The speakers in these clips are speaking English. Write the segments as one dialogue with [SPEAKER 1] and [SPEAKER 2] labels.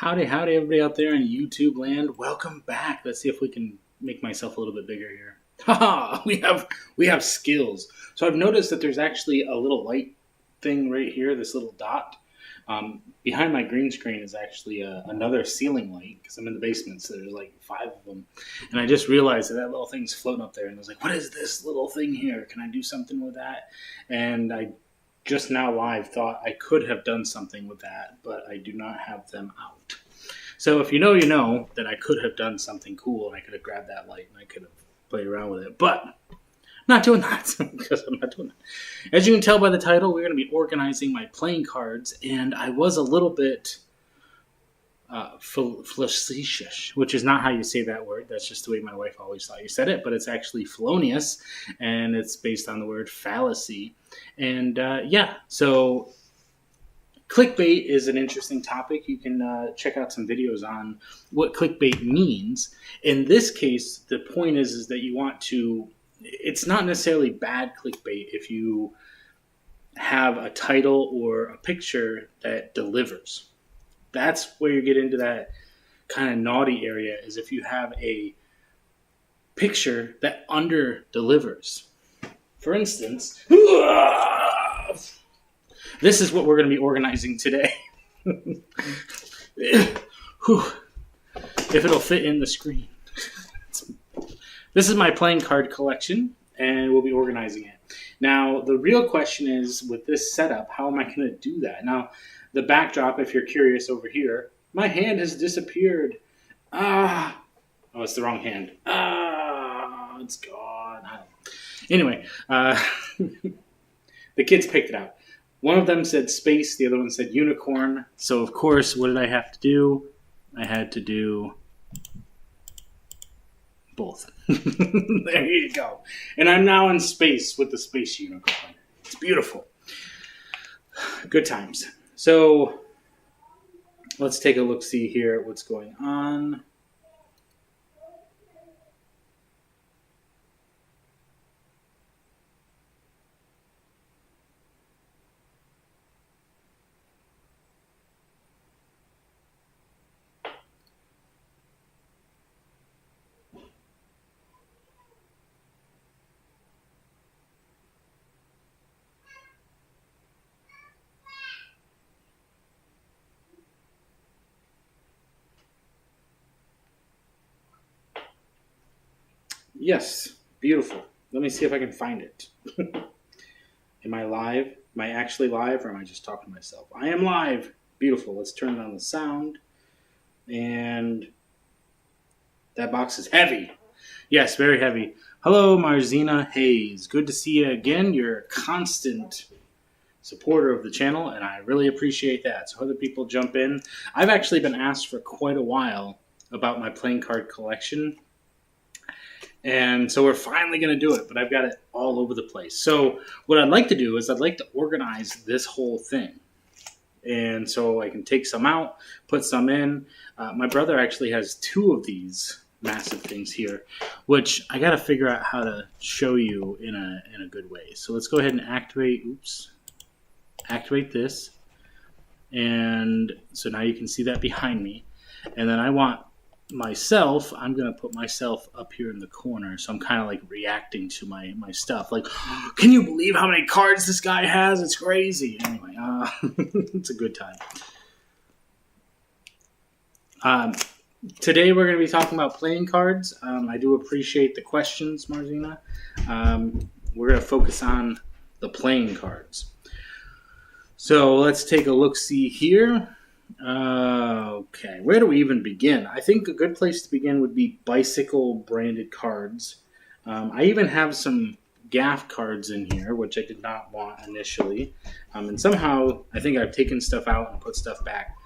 [SPEAKER 1] Howdy, howdy, everybody out there in YouTube land. Welcome back. Let's see if we can make myself a little bit bigger here. Haha, we have skills. So I've noticed that there's actually a little light thing right here, this little dot. Behind my green screen is actually another ceiling light because I'm in the basement, so there's like 5 of them. And I just realized that little thing's floating up there, and I was like, what is this little thing here? Can I do something with that? And I just now live thought I could have done something with that, but I do not have them out. So if you know that I could have done something cool and I could have grabbed that light and I could have played around with it. But I'm not doing that because I'm not doing that. As you can tell by the title, we're going to be organizing my playing cards, and I was a little bit facetious, which is not how you say that word. That's just the way my wife always thought you said it, but it's actually felonious, and it's based on the word fallacy. And so clickbait is an interesting topic. You can check out some videos on what clickbait means. In this case, the point is that you want to, it's not necessarily bad clickbait if you have a title or a picture that delivers. That's where you get into that kind of naughty area, is if you have a picture that under delivers. For instance, this is what we're going to be organizing today. If it'll fit in the screen. This is my playing card collection, and we'll be organizing it. Now, the real question is, with this setup, how am I going to do that? Now, the backdrop, if you're curious over here, my hand has disappeared. Oh, it's the wrong hand. It's gone. Anyway, the kids picked it out. One of them said space, the other one said unicorn. So, of course, what did I have to do? I had to do both. There you go. And I'm now in space with the space unicorn. It's beautiful. Good times. So, let's take a look-see here at what's going on. Yes, beautiful. Let me see if I can find it. Am I live? Am I actually live, or am I just talking to myself? I am live. Beautiful. Let's turn on the sound. And that box is heavy. Yes, very heavy. Hello, Marzina Hayes. Good to see you again. You're a constant supporter of the channel, and I really appreciate that. So other people jump in. I've actually been asked for quite a while about my playing card collection. And so we're finally going to do it, but I've got it all over the place. So what I'd like to do is I'd like to organize this whole thing. And so I can take some out, put some in. My brother actually has 2 of these massive things here, which I got to figure out how to show you in a good way. So let's go ahead and activate this. And so now you can see that behind me. And then I want myself, I'm going to put myself up here in the corner, so I'm kind of like reacting to my stuff, like, can you believe how many cards this guy has? It's crazy. Anyway, it's a good time. Today we're going to be talking about playing cards. I do appreciate the questions, Marzina. We're going to focus on the playing cards. So let's take a look-see here. Okay, where do we even begin? I think a good place to begin would be bicycle branded cards. I even have some gaff cards in here, which I did not want initially. And somehow I think I've taken stuff out and put stuff back.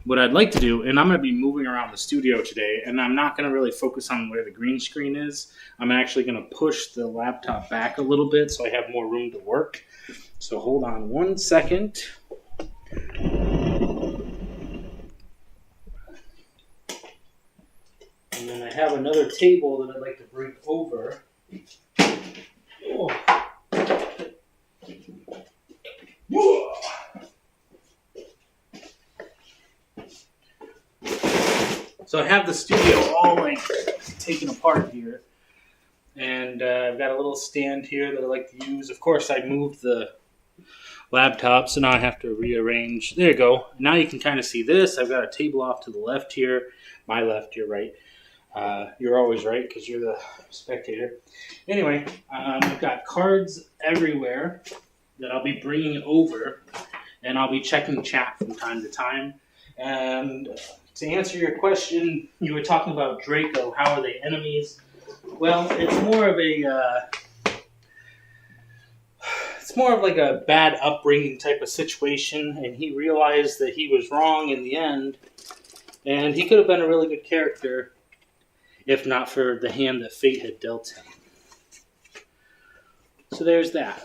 [SPEAKER 1] What I'd like to do, and I'm going to be moving around the studio today, and I'm not going to really focus on where the green screen is. I'm actually going to push the laptop back a little bit so I have more room to work. So hold on one second. And then I have another table that I'd like to bring over. Oh. Whoa. So I have the studio all like taken apart here, and I've got a little stand here that I like to use. Of course, I moved the laptop, so now I have to rearrange. There you go. Now you can kind of see this. I've got a table off to the left here. My left, your right. You're always right because you're the spectator. Anyway, I've got cards everywhere that I'll be bringing over, and I'll be checking chat from time to time. And to answer your question, you were talking about Draco. How are they enemies? Well, it's more of like a bad upbringing type of situation, and he realized that he was wrong in the end, and he could have been a really good character if not for the hand that fate had dealt him. So there's that.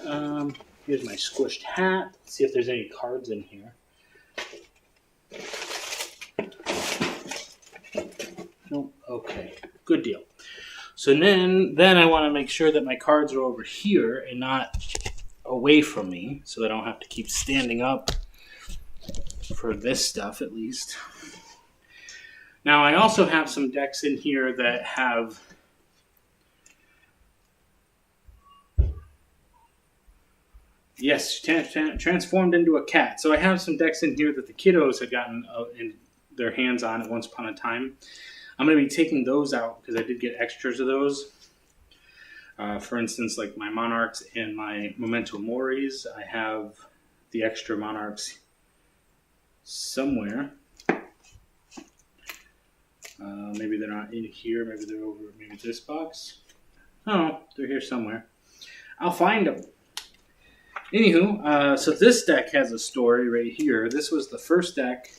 [SPEAKER 1] Here's my squished hat. Let's see if there's any cards in here. Nope. Okay. Good deal. So then I want to make sure that my cards are over here and not away from me, so I don't have to keep standing up for this stuff at least. Now I also have some decks in here that have transformed into a cat. So I have some decks in here that the kiddos had gotten in their hands on at once upon a time. I'm going to be taking those out because I did get extras of those. For instance, like my Monarchs and my Memento Moris. I have the extra Monarchs somewhere. Maybe they're not in here. Maybe they're over maybe this box. Oh, they're here somewhere. I'll find them. Anywho, so this deck has a story right here. This was the first deck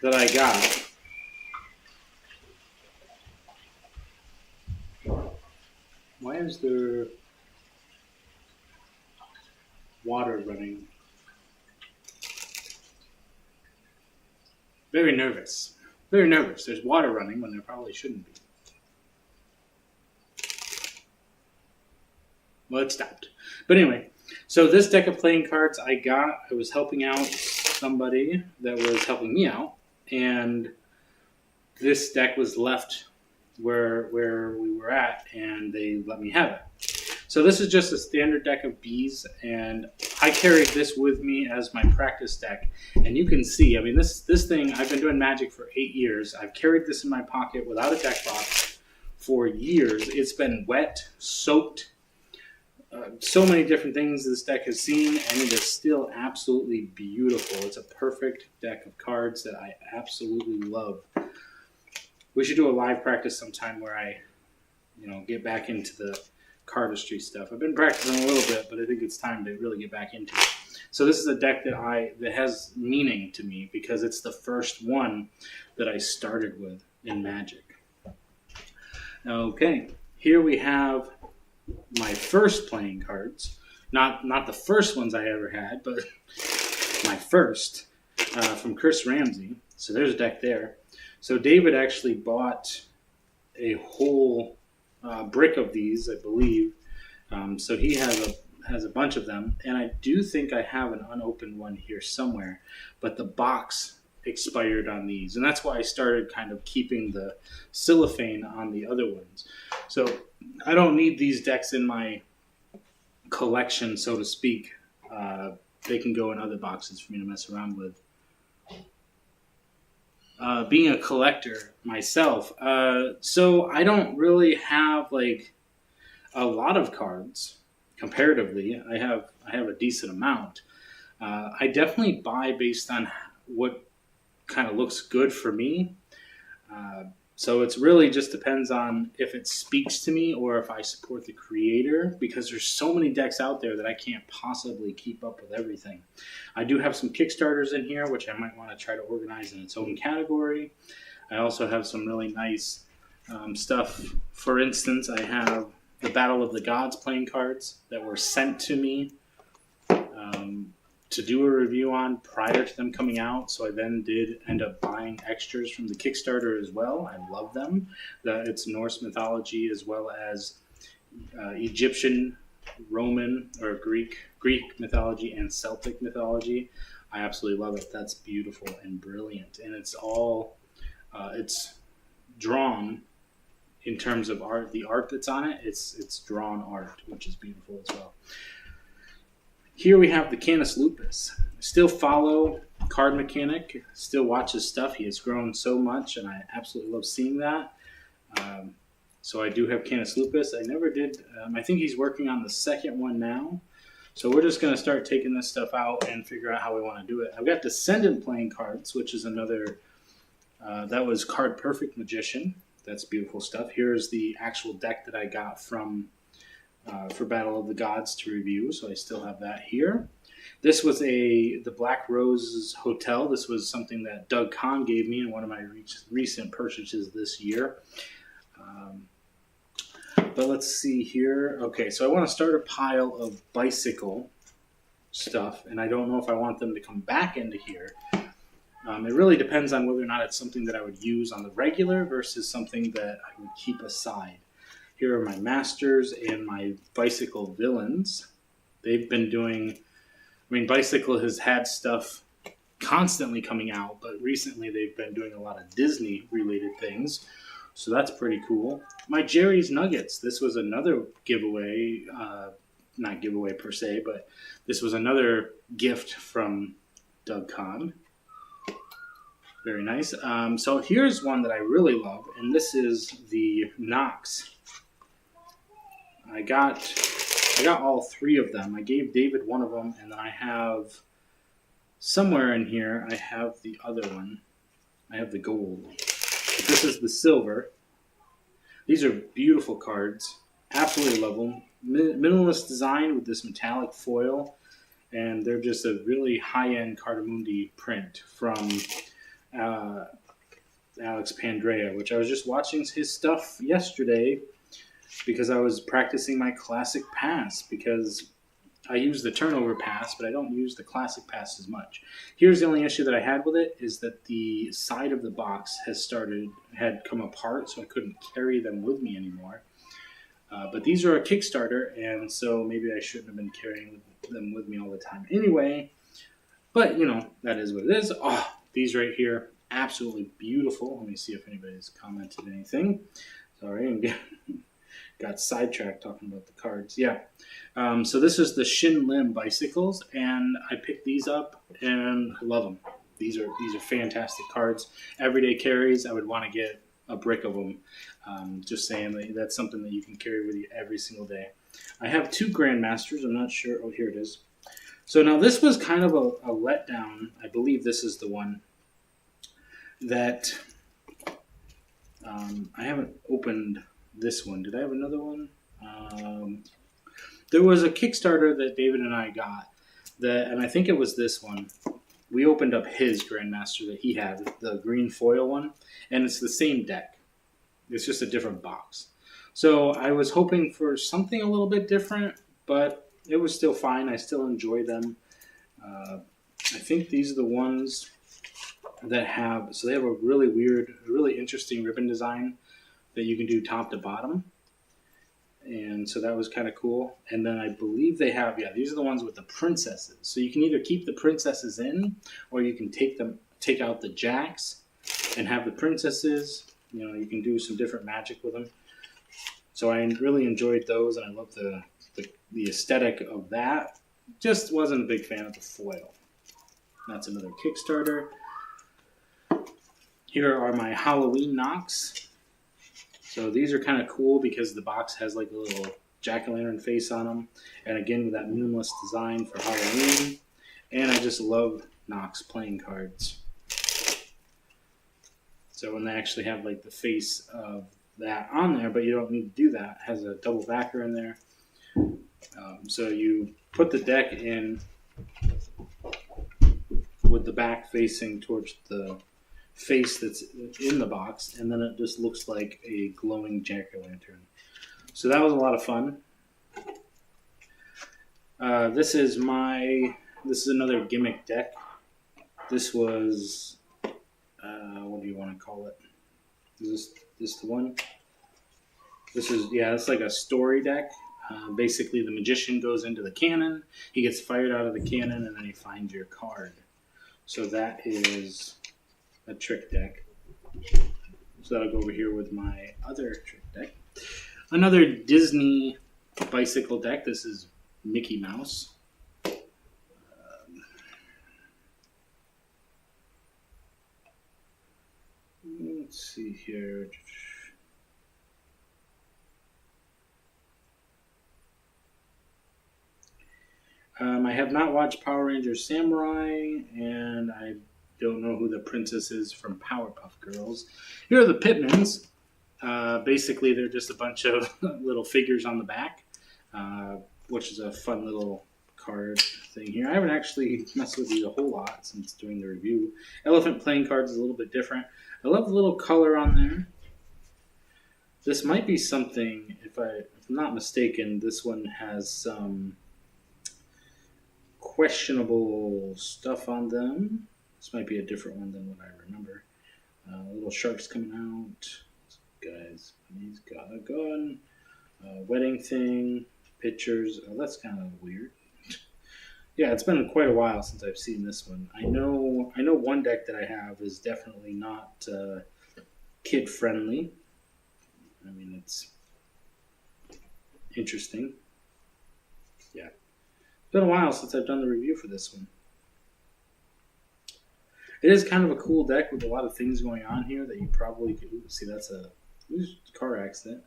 [SPEAKER 1] that I got. Why is there water running? Very nervous. Very nervous. There's water running when there probably shouldn't be. Well, it stopped. But anyway, so this deck of playing cards I was helping out somebody that was helping me out, and this deck was left where we were at, and they let me have it. So this is just a standard deck of bees, and I carried this with me as my practice deck. And you can see, I mean, this thing, I've been doing Magic for 8 years. I've carried this in my pocket without a deck box for years. It's been wet, soaked, so many different things this deck has seen, and it is still absolutely beautiful. It's a perfect deck of cards that I absolutely love. We should do a live practice sometime where I, get back into the cardistry stuff. I've been practicing a little bit, but I think it's time to really get back into it. So this is a deck that has meaning to me because it's the first one that I started with in Magic. Okay, here we have my first playing cards. Not the first ones I ever had, but my first from Chris Ramsey. So there's a deck there. So David actually bought a whole brick of these, I believe. So he has a bunch of them, and I do think I have an unopened one here somewhere, but the box expired on these, and that's why I started kind of keeping the cellophane on the other ones. So I don't need these decks in my collection, so to speak. They can go in other boxes for me to mess around with. Being a collector myself, so I don't really have like a lot of cards comparatively. I have a decent amount. I definitely buy based on what kind of looks good for me. So it's really just depends on if it speaks to me or if I support the creator, because there's so many decks out there that I can't possibly keep up with everything. I do have some Kickstarters in here, which I might want to try to organize in its own category. I also have some really nice stuff. For instance, I have the Battle of the Gods playing cards that were sent to me to do a review on prior to them coming out. So I then did end up buying extras from the Kickstarter as well. I love them. It's Norse mythology as well as Egyptian, Roman, or Greek mythology and Celtic mythology. I absolutely love it. That's beautiful and brilliant. And it's all It's drawn in terms of art. The art that's on it, it's drawn art, which is beautiful as well. Here we have the Canis Lupus. I still follow Card Mechanic, still watch his stuff. He has grown so much, and I absolutely love seeing that. So I do have Canis Lupus. I never did. I think he's working on the second one now. So we're just going to start taking this stuff out and figure out how we want to do it. I've got Descendant playing cards, which is another, that was Card Perfect Magician. That's beautiful stuff. Here's the actual deck that I got from for Battle of the Gods to review, so I still have that here. This was the Black Roses Hotel. This was something that Doug Kahn gave me in one of my recent purchases this year. But let's see here. Okay, so I want to start a pile of bicycle stuff, and I don't know if I want them to come back into here. It really depends on whether or not it's something that I would use on the regular versus something that I would keep aside. Here are my Masters and my Bicycle Villains. They've been doing, Bicycle has had stuff constantly coming out, but recently they've been doing a lot of Disney-related things. So that's pretty cool. My Jerry's Nuggets. This was another giveaway, not giveaway per se, but this was another gift from Doug Kahn. Very nice. So here's one that I really love, and this is the Knox. I got all three of them. I gave David one of them, and then I have somewhere in here, I have the other one. I have the gold. But this is the silver. These are beautiful cards. Absolutely love them. Minimalist design with this metallic foil, and they're just a really high-end Cartamundi print from Alex Pandrea, which I was just watching his stuff yesterday because I was practicing my classic pass, because I use the turnover pass, but I don't use the classic pass as much. Here's the only issue that I had with it, is that the side of the box had come apart, so I couldn't carry them with me anymore. But these are a Kickstarter, and so maybe I shouldn't have been carrying them with me all the time anyway. But, that is what it is. Oh, these right here, absolutely beautiful. Let me see if anybody's commented anything. Sorry, got sidetracked talking about the cards. Yeah. So this is the Shin Lim bicycles, and I picked these up, and I love them. These are fantastic cards. Everyday carries. I would want to get a brick of them. Just saying that's something that you can carry with you every single day. I have two Grandmasters. I'm not sure. Oh, here it is. So now this was kind of a letdown. I believe this is the one that I haven't opened this one. Did I have another one? There was a Kickstarter that David and I got, and I think it was this one. We opened up his Grandmaster that he had, the green foil one, and it's the same deck. It's just a different box. So I was hoping for something a little bit different, but it was still fine. I still enjoy them. I think these are the ones that they have a really weird, really interesting ribbon design that you can do top to bottom. And so that was kind of cool. And then I believe they have, these are the ones with the princesses. So you can either keep the princesses in, or you can take out the jacks and have the princesses. You can do some different magic with them. So I really enjoyed those, and I love the aesthetic of that. Just wasn't a big fan of the foil. That's another Kickstarter. Here are my Halloween Knox. So these are kind of cool because the box has like a little jack-o'-lantern face on them. And again, with that minimalist design for Halloween. And I just love Knox playing cards. So when they actually have like the face of that on there, but you don't need to do that. It has a double backer in there. So you put the deck in with the back facing towards the face that's in the box, and then it just looks like a glowing jack-o'-lantern. So that was a lot of fun. This is another gimmick deck. This was what do you want to call it? Is this the one? It's like a story deck. Basically, the magician goes into the cannon, he gets fired out of the cannon, and then he finds your card. So that is a trick deck. So that'll go over here with my other trick deck. Another Disney bicycle deck. This is Mickey Mouse. Let's see here. I have not watched Power Rangers Samurai, and I don't know who the princess is from Powerpuff Girls. Here are the Pitmans. Basically, they're just a bunch of little figures on the back, which is a fun little card thing here. I haven't actually messed with these a whole lot since doing the review. Elephant playing cards is a little bit different. I love the little color on there. This might be something, if I'm not mistaken, this one has some questionable stuff on them. This might be a different one than what I remember. Little sharks coming out. Guys, he's got a gun. Wedding thing. Pictures. Oh, that's kind of weird. Yeah, it's been quite a while since I've seen this one. I know one deck that I have is definitely not kid friendly. I mean, it's interesting. Yeah. It's been a while since I've done the review for this one. It is kind of a cool deck with a lot of things going on here that you probably could see. That's a car accident.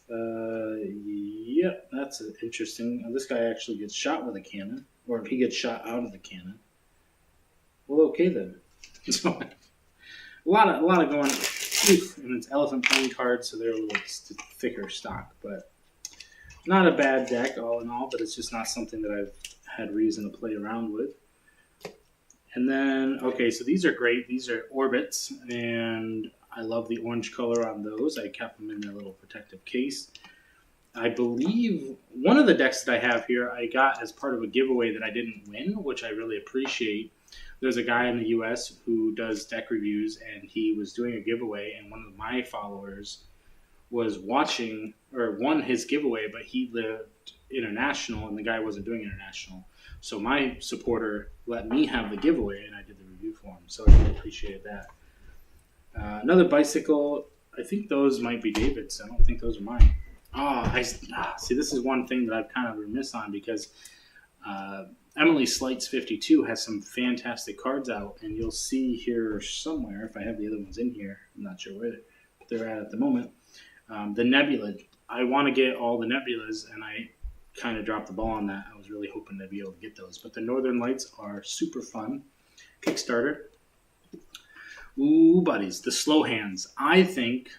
[SPEAKER 1] Yep, that's interesting. This guy actually gets shot with a cannon, or he gets shot out of the cannon. Well, okay then. So, a lot of going. And it's elephant playing cards, so they're a little thicker stock, but not a bad deck all in all. But it's just not something that I've had reason to play around with. And then, okay, so these are great. These are orbits, and I love the orange color on those. I kept them in their little protective case. I believe one of the decks that I have here I got as part of a giveaway that I didn't win, which I really appreciate. There's a guy in the U.S. who does deck reviews, and he was doing a giveaway, and one of my followers was watching, or won his giveaway, but he lived international, and the guy wasn't doing international. So my supporter let me have the giveaway, and I did the review for him. So I really appreciated that. Another bicycle. I think those might be David's. I don't think those are mine. See, this is one thing that I've kind of remiss on because Emily Slights 52 has some fantastic cards out, and you'll see here somewhere, if I have the other ones in here, I'm not sure where they're at the moment, the Nebula. I want to get all the Nebulas, and I kind of dropped the ball on that. I was really hoping to be able to get those. But the Northern Lights are super fun. Kickstarter. Ooh, buddies, the Slow Hands. I think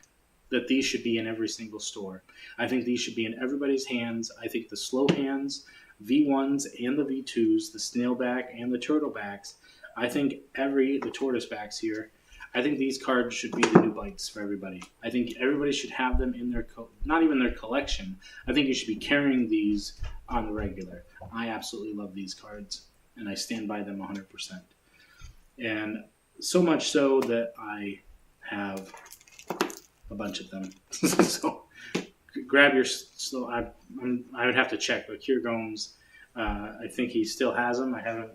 [SPEAKER 1] that these should be in every single store. I think these should be in everybody's hands. I think the Slow Hands, V1s and the V2s, the Snailback and the Turtlebacks, I think the Tortoise backs here, I think these cards should be the new bikes for everybody. I think everybody should have them in their, not even their collection. I think you should be carrying these on the regular. I absolutely love these cards, and I stand by them 100%. And so much so that I have a bunch of them. So grab your slow. I would have to check, but Kier Gomes, I think he still has them. I haven't.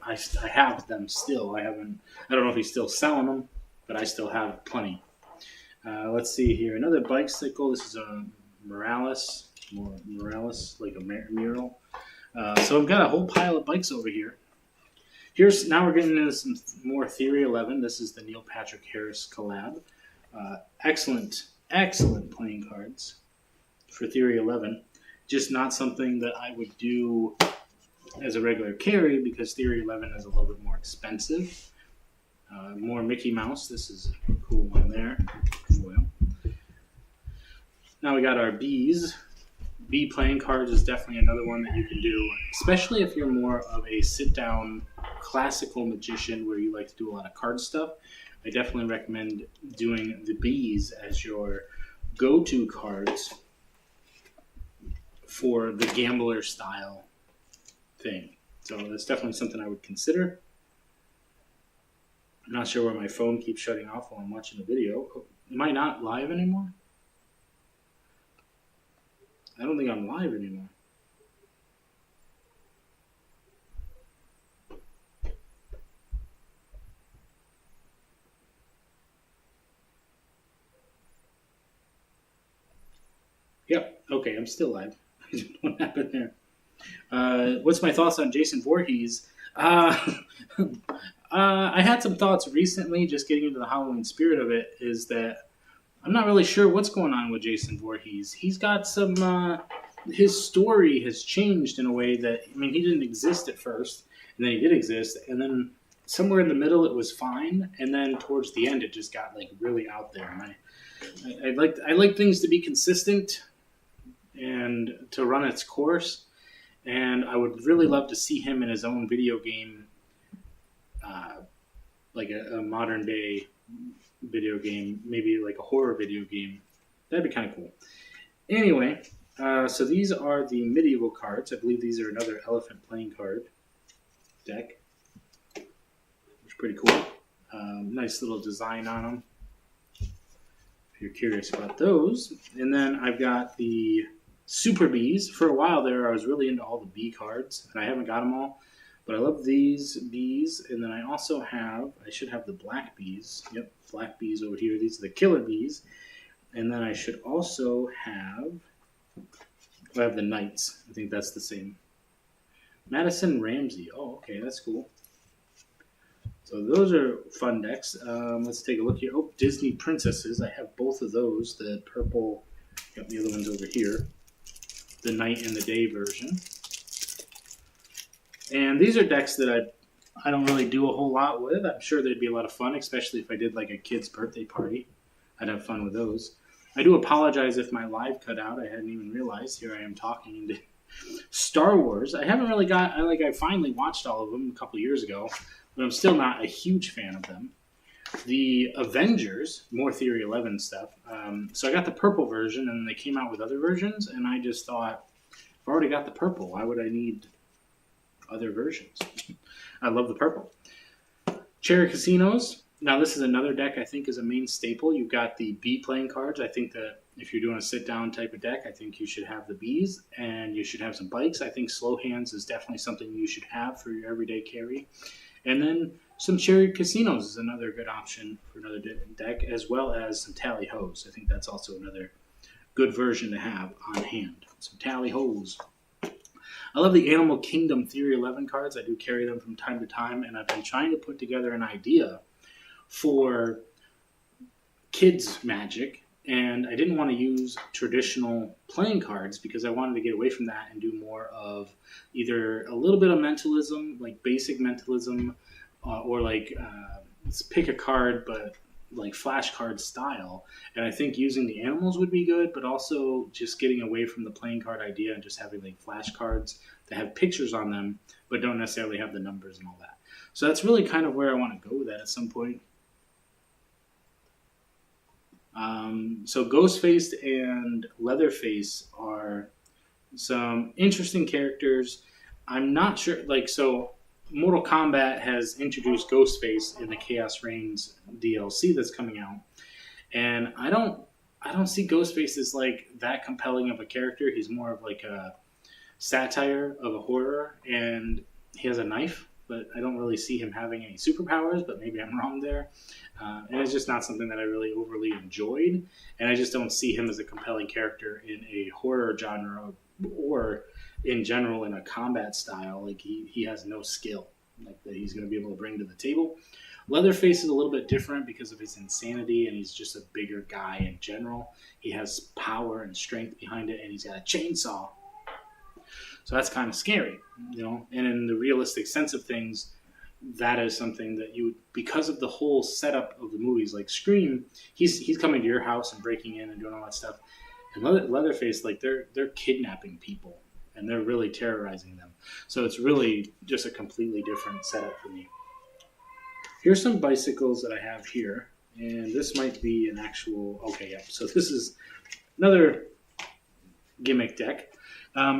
[SPEAKER 1] I have them still. I haven't. I don't know if he's still selling them, but I still have plenty. Let's see here. Another bicycle. This is a Morales, like a mural. So I've got a whole pile of bikes over here. Now we're getting into some more Theory 11. This is the Neil Patrick Harris collab. Excellent playing cards for Theory 11. Just not something that I would do as a regular carry because Theory 11 is a little bit more expensive. More Mickey Mouse. This is a cool one there. Well, now we got our Bs. B playing cards is definitely another one that you can do, especially if you're more of a sit-down classical magician where you like to do a lot of card stuff. I definitely recommend doing the Bs as your go-to cards for the gambler style thing. So that's definitely something I would consider. I'm not sure where my phone keeps shutting off while I'm watching the video. Am I not live anymore? I don't think I'm live anymore. Okay, I'm still live. I don't know what happened there. What's my thoughts on Jason Voorhees? I had some thoughts recently, just getting into the Halloween spirit of it, is that I'm not really sure what's going on with Jason Voorhees. He's got some. His story has changed in a way that, I mean, he didn't exist at first, and then he did exist, and then somewhere in the middle it was fine, and then towards the end it just got like really out there. And I like things to be consistent and to run its course, and I would really love to see him in his own video game, like a modern day video game, maybe like a horror video game. That'd be kind of cool. Anyway, so these are the medieval cards. I believe these are another elephant playing card deck, which is pretty cool. Nice little design on them, if you're curious about those. And then I've got the Super Bees. For a while there, I was really into all the bee cards, and I haven't got them all. But I love these bees, and then I also have, I should have the black bees. Yep, black bees over here. These are the killer bees. And then I should also have, I have the knights. I think that's the same. Madison Ramsey. Oh, okay, that's cool. So those are fun decks. Let's take a look here. Oh, Disney Princesses. I have both of those. The purple, got the other ones over here. The night and the day version. And these are decks that I don't really do a whole lot with. I'm sure they'd be a lot of fun, especially if I did like a kid's birthday party. I'd have fun with those. I do apologize if my live cut out. I hadn't even realized. Here I am talking into Star Wars. I haven't really I finally watched all of them a couple years ago, but I'm still not a huge fan of them. The Avengers, more Theory 11 stuff. So I got the purple version, and they came out with other versions, and I just thought, I've already got the purple. Why would I need other versions? I love the purple. Cherry Casinos. Now this is another deck I think is a main staple. You've got the bee playing cards. I think that if you're doing a sit-down type of deck, I think you should have the bees, and you should have some bikes. I think slow hands is definitely something you should have for your everyday carry. And then some Cherry Casinos is another good option for another deck, as well as some Tally Hoes. I think that's also another good version to have on hand. Some Tally Hoes. I love the Animal Kingdom Theory 11 cards. I do carry them from time to time, and I've been trying to put together an idea for kids' Magic, and I didn't want to use traditional playing cards because I wanted to get away from that and do more of either a little bit of mentalism, like basic mentalism, or like let's pick a card, but like flashcard style. And I think using the animals would be good, but also just getting away from the playing card idea and just having like flashcards that have pictures on them, but don't necessarily have the numbers and all that. So that's really kind of where I want to go with that at some point. So Ghostface and Leatherface are some interesting characters. I'm not sure, like, so Mortal Kombat has introduced Ghostface in the Chaos Reigns DLC that's coming out, and I don't see Ghostface as like that compelling of a character. He's more of like a satire of a horror, and he has a knife, but I don't really see him having any superpowers, but maybe I'm wrong there. And it's just not something that I really overly enjoyed, and I just don't see him as a compelling character in a horror genre or in general in a combat style. Like he has no skill like that he's going to be able to bring to the table. Leatherface is a little bit different because of his insanity, and he's just a bigger guy in general. He has power and strength behind it, and he's got a chainsaw. So that's kind of scary, you know. And in the realistic sense of things, that is something that you, because of the whole setup of the movies, like Scream, he's coming to your house and breaking in and doing all that stuff. And Leatherface, like they're kidnapping people and they're really terrorizing them. So it's really just a completely different setup for me. Here's some bicycles that I have here, and this might be an actual. Okay, yeah. So this is another gimmick deck.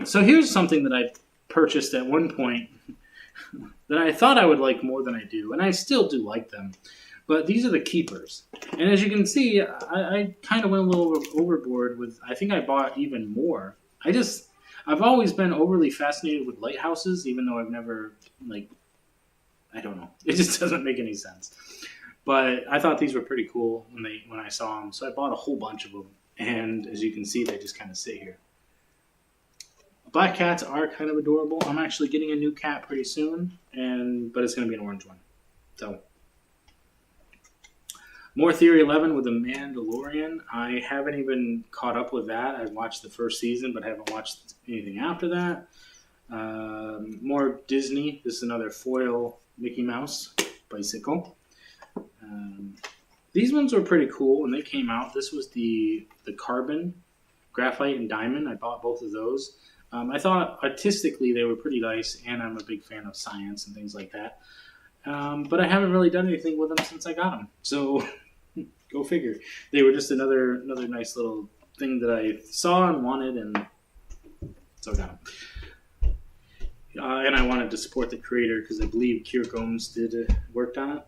[SPEAKER 1] So here's something that I purchased at one point that I thought I would like more than I do, and I still do like them. But these are the keepers. And as you can see, I kind of went a little overboard with, I think I bought even more. I've always been overly fascinated with lighthouses, even though I've never, like, I don't know. It just doesn't make any sense. But I thought these were pretty cool when I saw them, so I bought a whole bunch of them. And as you can see, they just kind of sit here. Black cats are kind of adorable. I'm actually getting a new cat pretty soon, but it's going to be an orange one. So, more Theory 11 with The Mandalorian. I haven't even caught up with that. I've watched the first season, but haven't watched anything after that. More Disney. This is another foil Mickey Mouse bicycle. These ones were pretty cool when they came out. This was the carbon, graphite, and diamond. I bought both of those. I thought artistically they were pretty nice, and I'm a big fan of science and things like that. But I haven't really done anything with them since I got them. So go figure. They were just another nice little thing that I saw and wanted, and so I got them. And I wanted to support the creator because I believe Kier Gomes worked on it.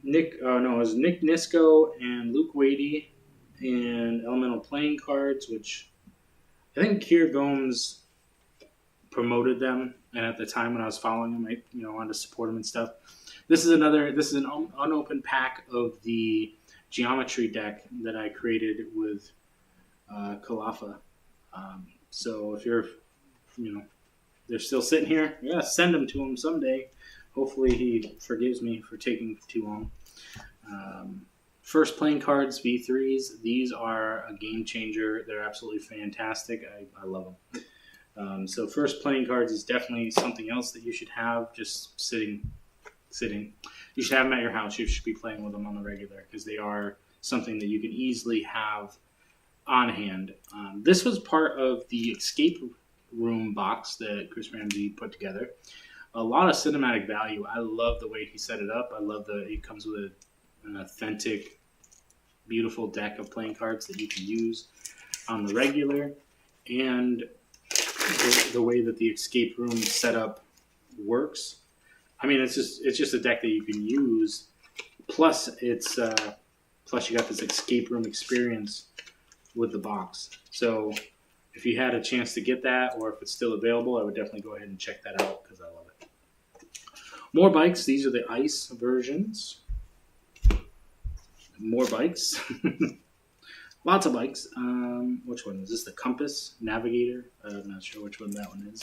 [SPEAKER 1] It was Nick Nisco and Luke Wadey and Elemental Playing Cards, which I think Kier Gomes promoted them, and at the time when I was following him, I wanted to support him and stuff. This is an unopened pack of the geometry deck that I created with Kalafa. So if you're, they're still sitting here, send them to him someday. Hopefully he forgives me for taking too long. First Playing Cards V3s. These are a game changer. They're absolutely fantastic. I love them. So First Playing Cards is definitely something else that you should have just sitting. You should have them at your house. You should be playing with them on the regular because they are something that you can easily have on hand. This was part of the Escape Room box that Chris Ramsey put together. A lot of cinematic value. I love the way he set it up. I love it comes with an authentic, beautiful deck of playing cards that you can use on the regular, and the way that the Escape Room setup works. I mean, it's just a deck that you can use. Plus, you got this Escape Room experience with the box. So, if you had a chance to get that, or if it's still available, I would definitely go ahead and check that out because I love it. More bikes. These are the ice versions. More bikes. Lots of bikes. Which one is this? The Compass Navigator. I'm not sure which one that one is.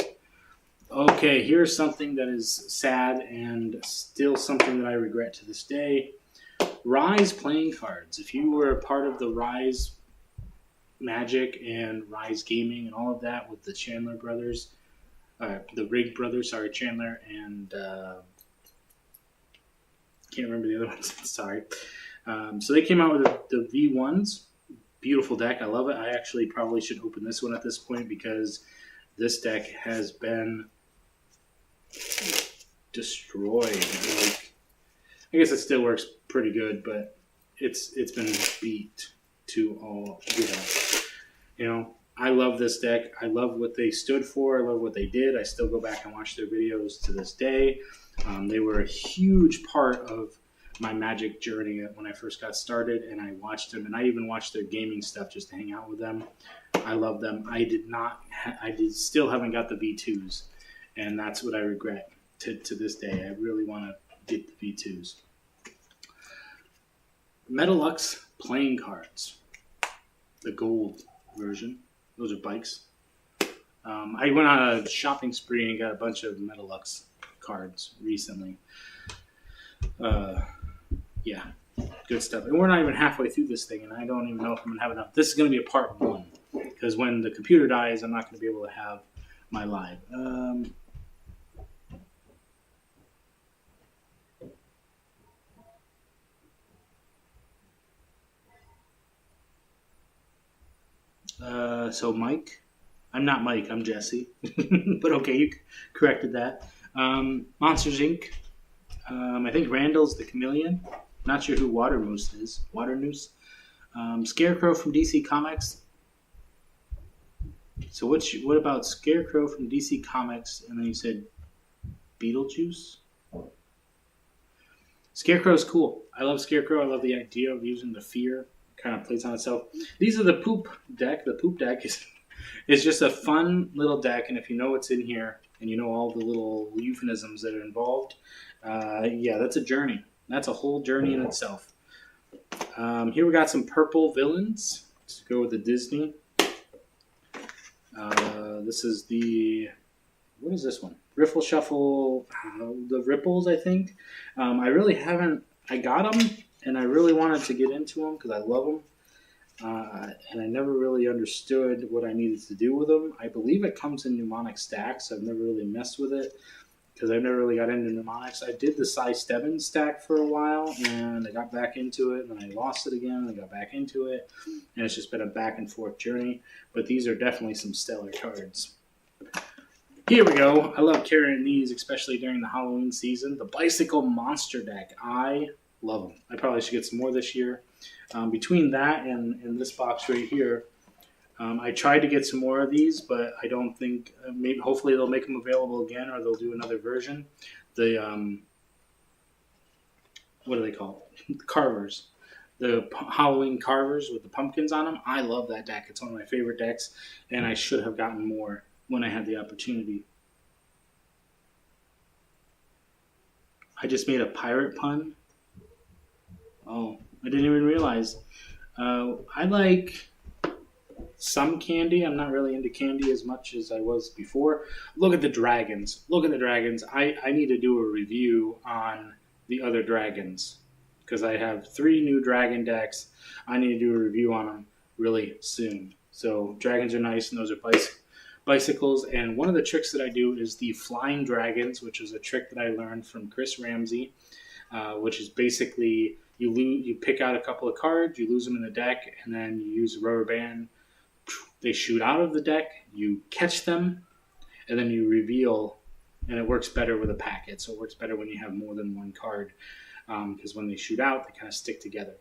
[SPEAKER 1] Okay, here's something that is sad and still something that I regret to this day. Rise playing cards. If you were a part of the Rise Magic and Rise Gaming and all of that with the Chandler brothers, the Rigg brothers, Chandler and can't remember the other ones. Sorry. So they came out with the V1s. Beautiful deck. I love it. I actually probably should open this one at this point because this deck has been destroyed. I guess it still works pretty good, but it's been beat to all. I love this deck. I love what they stood for. I love what they did. I still go back and watch their videos to this day. They were a huge part of my Magic journey when I first got started, and I watched them, and I even watched their gaming stuff just to hang out with them. I love them. I still haven't got the V2s, and that's what I regret to this day. I really want to get the V2s. Metalux playing cards, the gold version. Those are bikes. I went on a shopping spree and got a bunch of Metalux cards recently. Yeah, good stuff. And we're not even halfway through this thing, and I don't even know if I'm going to have enough. This is going to be a part 1, because when the computer dies, I'm not going to be able to have my live. So Mike. I'm not Mike, I'm Jesse. But okay, you corrected that. Monsters, Inc. I think Randall's the Chameleon. Not sure who Watermoose is. Waternoose. Scarecrow from DC Comics. So what about Scarecrow from DC Comics? And then you said Beetlejuice? Scarecrow's cool. I love Scarecrow. I love the idea of using the fear. Kind of plays on itself. These are the poop deck. The poop deck is just a fun little deck, and if you know what's in here and you know all the little euphemisms that are involved, that's a journey. That's a whole journey in itself. Here we got some purple villains. Let's go with the Disney. This is the, what is this one? Riffle Shuffle, the Ripples, I think. I really haven't, I got them, and I really wanted to get into them because I love them. And I never really understood what I needed to do with them. I believe it comes in mnemonic stacks. I've never really messed with it because I've never really got into mnemonics. I did the Cy Stebbins stack for a while, and I got back into it, and then I lost it again, and I got back into it, and it's just been a back and forth journey. But these are definitely some stellar cards. Here we go. I love carrying these, especially during the Halloween season. The Bicycle Monster deck. I love them. I probably should get some more this year. Between that and this box right here, I tried to get some more of these, but I don't think, maybe hopefully they'll make them available again, or they'll do another version. The, what do they call it? The Carvers. The Halloween Carvers with the pumpkins on them. I love that deck. It's one of my favorite decks, and I should have gotten more when I had the opportunity. I just made a pirate pun. Oh, I didn't even realize. I like some candy. I'm not really into candy as much as I was before. Look at the dragons. Look at the dragons. I need to do a review on the other dragons because I have 3 new dragon decks. I need to do a review on them really soon. So dragons are nice, and those are bicycles. And one of the tricks that I do is the flying dragons, which is a trick that I learned from Chris Ramsey, which is basically you pick out a couple of cards, you lose them in the deck, and then you use a rubber band. They shoot out of the deck, you catch them, and then you reveal, and it works better with a packet. So it works better when you have more than one card, because when they shoot out, they kind of stick together.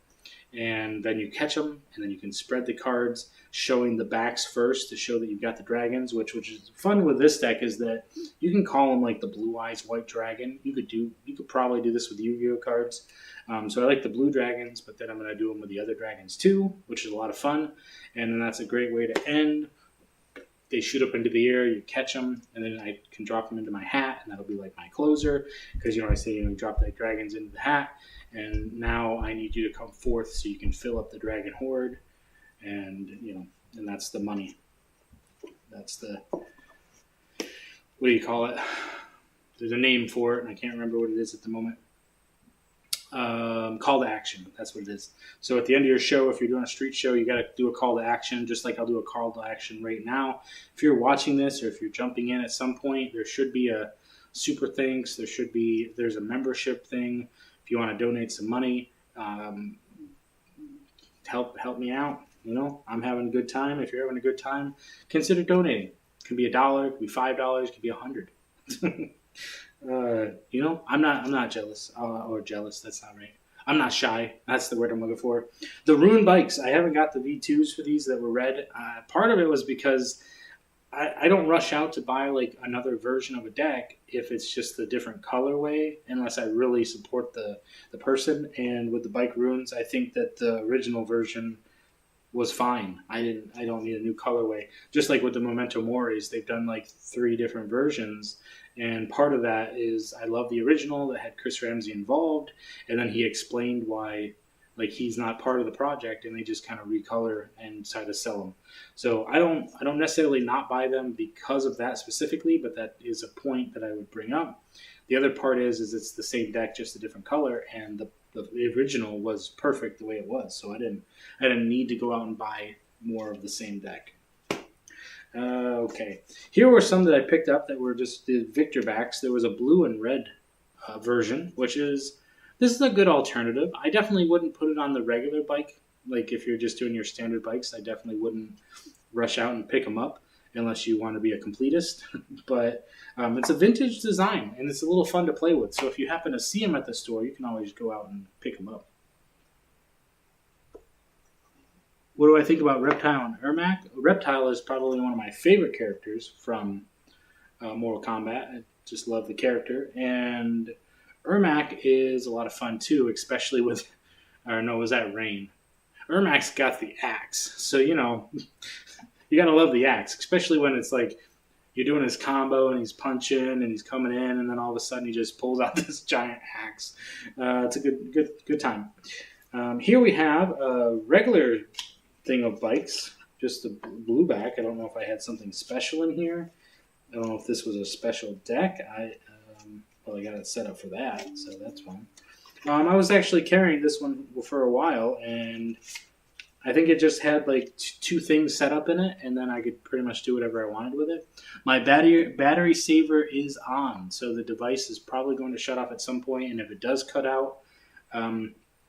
[SPEAKER 1] And then you catch them, and then you can spread the cards, showing the backs first to show that you've got the dragons, which is fun with this deck is that you can call them like the Blue Eyes White Dragon. You could probably do this with Yu-Gi-Oh cards. So I like the blue dragons, but then I'm going to do them with the other dragons too, which is a lot of fun. And then that's a great way to end. They shoot up into the air, you catch them, and then I can drop them into my hat, and that'll be like my closer. Because, I say, drop the dragons into the hat, and now I need you to come forth so you can fill up the dragon horde, and, and that's the money. That's the, what do you call it? There's a name for it, and I can't remember what it is at the moment. Call to action. That's what it is. So at the end of your show, if you're doing a street show, you got to do a call to action, just like I'll do a call to action right now. If you're watching this or if you're jumping in at some point, there should be a super thanks. There's a membership thing. If you want to donate some money, help me out. I'm having a good time. If you're having a good time, consider donating. It can be $1, it can be $5, it can be $100. I'm not jealous or jealous. That's not right. I'm not shy. That's the word I'm looking for. The Rune Bikes. I haven't got the V2s for these that were red. Part of it was because I don't rush out to buy like another version of a deck if it's just a different colorway, unless I really support the person. And with the Bike Runes, I think that the original version was fine. I don't need a new colorway. Just like with the Memento Moris, they've done like 3 different versions. And part of that is I love the original that had Chris Ramsey involved, and then he explained why, like, he's not part of the project, and they just kind of recolor and decide to sell them. So I don't necessarily not buy them because of that specifically, but that is a point that I would bring up. The other part is it's the same deck, just a different color, and the original was perfect the way it was. So I didn't need to go out and buy more of the same deck. Okay, here were some that I picked up that were just the Victor backs. There was a blue and red version, this is a good alternative. I definitely wouldn't put it on the regular bike. Like if you're just doing your standard bikes, I definitely wouldn't rush out and pick them up unless you want to be a completist. But it's a vintage design, and it's a little fun to play with. So if you happen to see them at the store, you can always go out and pick them up. What do I think about Reptile and Ermac? Reptile is probably one of my favorite characters from Mortal Kombat. I just love the character. And Ermac is a lot of fun too, especially with, was that Rain? Ermac's got the axe. So, you got to love the axe, especially when it's like you're doing his combo and he's punching and he's coming in, and then all of a sudden he just pulls out this giant axe. It's a good time. Here we have a regular thing of bikes. just the blue back. I don't know if I had something special in here. I don't know if this was a special deck. Well, I got it set up for that, so that's fun. I was actually carrying this one for a while, and I think it just had like two things set up in it, and then I could pretty much do whatever I wanted with it. My battery saver is on, so the device is probably going to shut off at some point, and if it does cut out,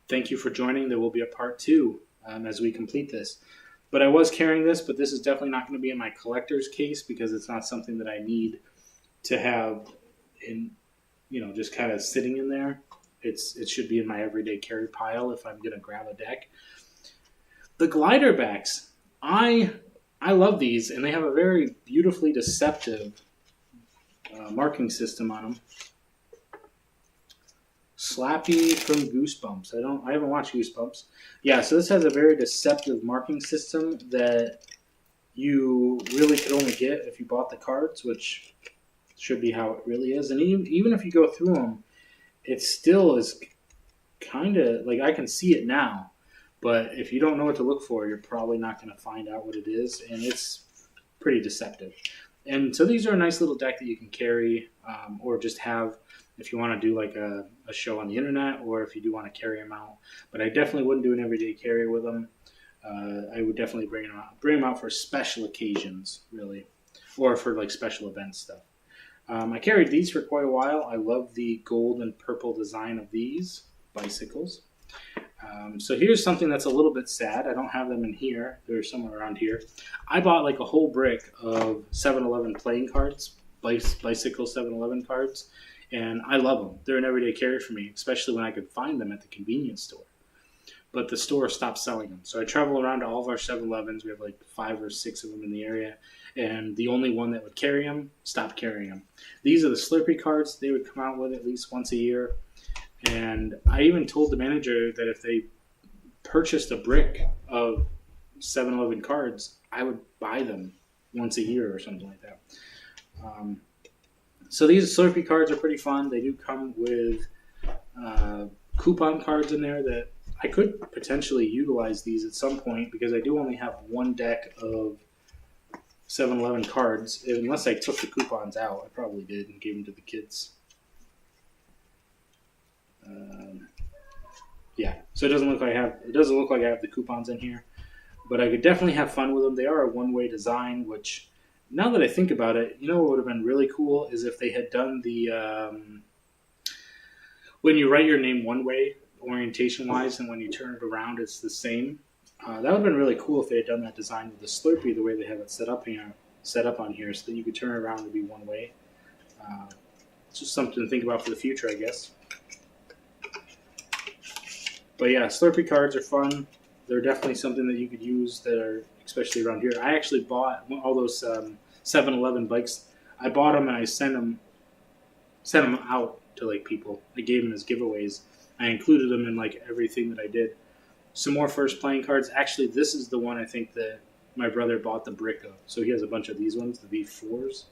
[SPEAKER 1] thank you for joining. There will be a part 2 as we complete this. But I was carrying this, but this is definitely not going to be in my collector's case because it's not something that I need to have in, just kind of sitting in there. It should be in my everyday carry pile if I'm going to grab a deck. The glider backs, I love these, and they have a very beautifully deceptive marking system on them. Slappy from Goosebumps. I haven't watched Goosebumps. Yeah, so this has a very deceptive marking system that you really could only get if you bought the cards, which should be how it really is. And even if you go through them, it still is kind of like I can see it now. But if you don't know what to look for, you're probably not going to find out what it is, and it's pretty deceptive. And so these are a nice little deck that you can carry or just have if you want to do like a show on the internet, or if you do want to carry them out. But I definitely wouldn't do an everyday carry with them. I would definitely bring them out for special occasions, really, or for like special event stuff. I carried these for quite a while. I love the gold and purple design of these bicycles. So here's something that's a little bit sad. I don't have them in here. They're somewhere around here. I bought like a whole brick of 7-Eleven playing cards, bicycle 7-Eleven cards, and I love them. They're an everyday carry for me, especially when I could find them at the convenience store. But the store stopped selling them. So I travel around to all of our 7-Elevens. We have like 5 or 6 of them in the area. And the only one that would carry them stopped carrying them. These are the Slurpee cards. They would come out with at least once a year. And I even told the manager that if they purchased a brick of 7-Eleven cards, I would buy them once a year or something like that. So these Slurpee cards are pretty fun. They do come with coupon cards in there that I could potentially utilize these at some point because I do only have one deck of 7-Eleven cards. Unless I took the coupons out, I probably did and gave them to the kids. Yeah, so it doesn't look like I have the coupons in here, but I could definitely have fun with them. They are a one-way design, which now that I think about it, what would have been really cool is if they had done the when you write your name one way orientation-wise, and when you turn it around, it's the same. That would have been really cool if they had done that design with the Slurpee the way they have it set up on here, so that you could turn it around to be one way. It's just something to think about for the future, I guess. But yeah, Slurpee cards are fun. They're definitely something that you could use that are, especially around here. I actually bought all those 7-Eleven bikes. I bought them and I sent them out to like people. I gave them as giveaways. I included them in like everything that I did. Some more first playing cards. Actually, this is the one I think that my brother bought the brick of. So he has a bunch of these ones, the V4s.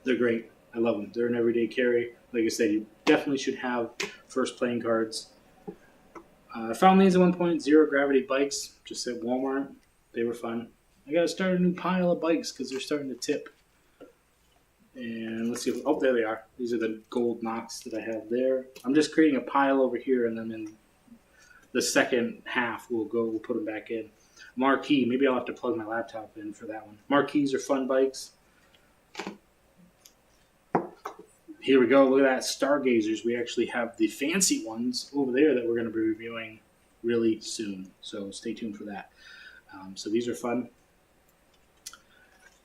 [SPEAKER 1] They're great. I love them. They're an everyday carry. Like I said, you definitely should have first playing cards. I found these at one point, Zero Gravity bikes, just at Walmart. They were fun. I got to start a new pile of bikes because they're starting to tip. And let's see. Oh, there they are. These are the gold Knox that I have there. I'm just creating a pile over here, and then in the second half, we'll put them back in. Marquee. Maybe I'll have to plug my laptop in for that one. Marquees are fun bikes. Here we go. Look at that. Stargazers. We actually have the fancy ones over there that we're going to be reviewing really soon. So stay tuned for that. So these are fun.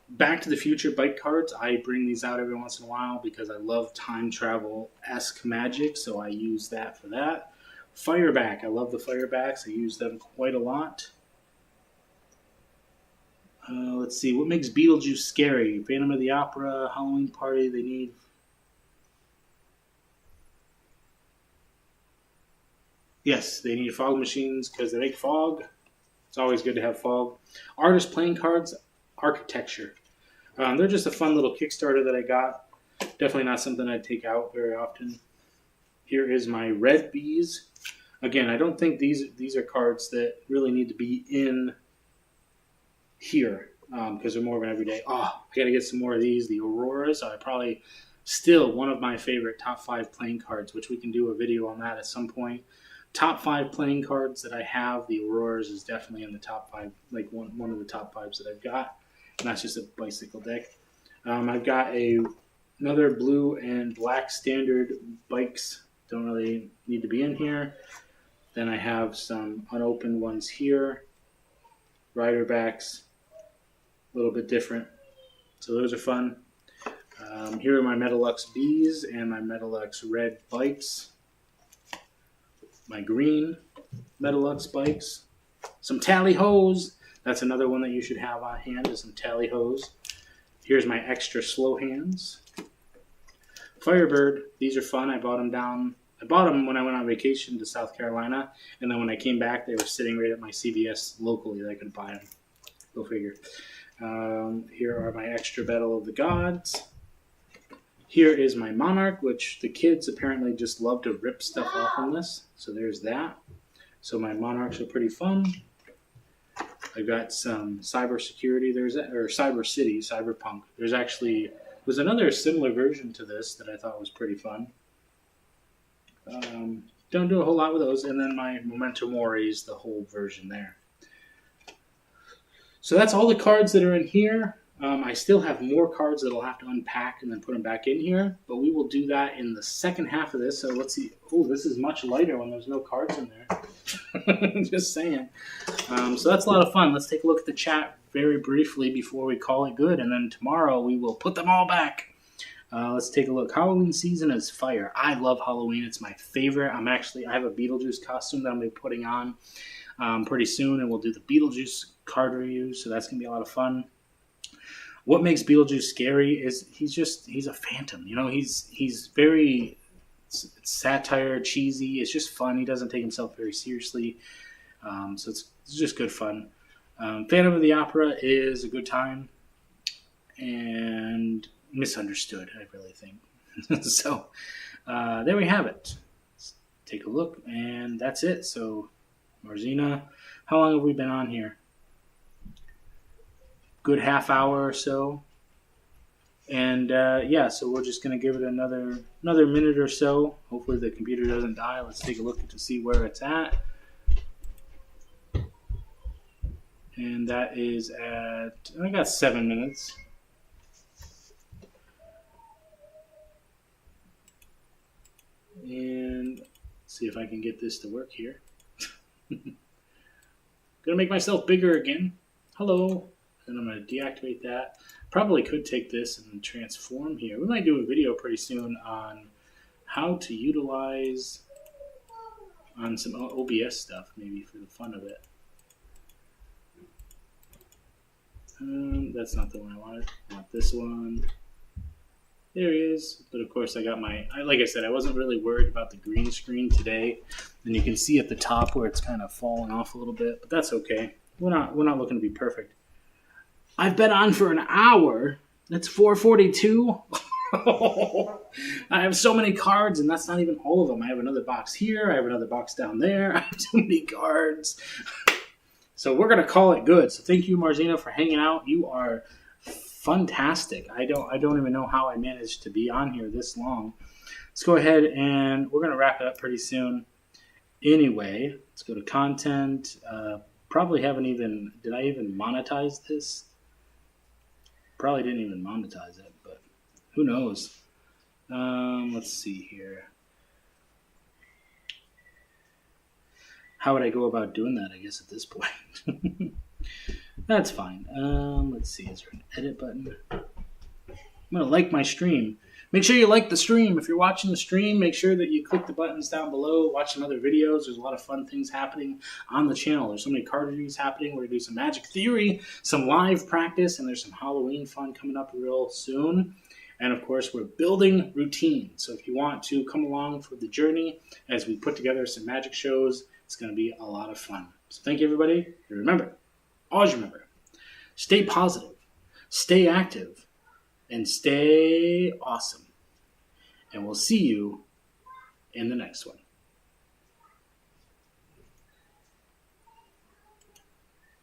[SPEAKER 1] Back to the Future bike cards. I bring these out every once in a while because I love time travel-esque magic. So I use that for that. Fireback. I love the Firebacks. I use them quite a lot. Let's see. What makes Beetlejuice scary? Phantom of the Opera, Halloween Party. They need... Yes, they need fog machines because they make fog. It's always good to have fog. Artist playing cards, architecture. They're just a fun little Kickstarter that I got. Definitely not something I'd take out very often. Here is my Red Bees. Again, I don't think these are cards that really need to be in here because they're more of an everyday. Oh, I got to get some more of these. The Auroras are probably still one of my favorite top 5 playing cards, which we can do a video on that at some point. Top 5 playing cards that I have, the Auroras is definitely in the top 5, like one of the top 5s that I've got, and that's just a bicycle deck. I've got another blue and black standard bikes. Don't really need to be in here. Then I have some unopened ones here. Rider backs, a little bit different. So those are fun. Here are my Metalux Bs and my Metalux Red bikes. My green Metalux bikes. Some Tally Hos. That's another one that you should have on hand is some Tally Hos. Here's my extra slow hands. Firebird. These are fun. I bought them when I went on vacation to South Carolina, and then when I came back, they were sitting right at my CVS locally that I could buy them. Go figure. Here are my extra Battle of the Gods. Here is my Monarch, which the kids apparently just love to rip stuff off on this. So there's that. So my Monarchs are pretty fun. I've got some cybersecurity. Or Cyber City, Cyberpunk. There's another similar version to this that I thought was pretty fun. Don't do a whole lot with those. And then my Memento Mori is the whole version there. So that's all the cards that are in here. I still have more cards that I'll have to unpack and then put them back in here, but we will do that in the second half of this. So let's see. Oh, this is much lighter when there's no cards in there. Just saying. So that's a lot of fun. Let's take a look at the chat very briefly before we call it good, and then tomorrow we will put them all back. Let's take a look. Halloween season is fire. I love Halloween. It's my favorite. I have a Beetlejuice costume that I'm going to be putting on pretty soon, and we'll do the Beetlejuice card review, so that's going to be a lot of fun. What makes Beetlejuice scary is he's a phantom. You know, he's very satire, cheesy. It's just fun. He doesn't take himself very seriously, so it's just good fun. Phantom of the Opera is a good time and misunderstood, I really think. So there we have it. Let's take a look, and that's it. So Marzina, how long have we been on here? Good half hour or so. And so we're just going to give it another minute or so. Hopefully the computer doesn't die. Let's take a look to see where it's at. And that is I got 7 minutes. And let's see if I can get this to work here. Gonna make myself bigger again. Hello. And I'm going to deactivate that. Probably could take this and transform here. We might do a video pretty soon on how to utilize on some OBS stuff, maybe for the fun of it. That's not the one I wanted. I want this one. There he is. But of course I got like I said, I wasn't really worried about the green screen today. And you can see at the top where it's kind of falling off a little bit, but that's okay. We're not looking to be perfect. I've been on for an hour. That's 4:42. I have so many cards, and that's not even all of them. I have another box here. I have another box down there. I have too many cards. So we're going to call it good. So thank you, Marzina, for hanging out. You are fantastic. I don't even know how I managed to be on here this long. Let's go ahead, and we're going to wrap it up pretty soon. Anyway, let's go to content. Probably haven't even... Did I even monetize this? Probably didn't even monetize it, but who knows? Let's see here. How would I go about doing that, I guess, at this point? That's fine. Let's see. Is there an edit button? I'm going to like my stream. Make sure you like the stream. If you're watching the stream, make sure that you click the buttons down below. Watch some other videos. There's a lot of fun things happening on the channel. There's so many card reviews happening. We're going to do some Magic Theory, some live practice, and there's some Halloween fun coming up real soon. And, of course, we're building routines. So if you want to come along for the journey as we put together some magic shows, it's going to be a lot of fun. So thank you, everybody. And remember, always remember, stay positive, stay active, and stay awesome. And we'll see you in the next one.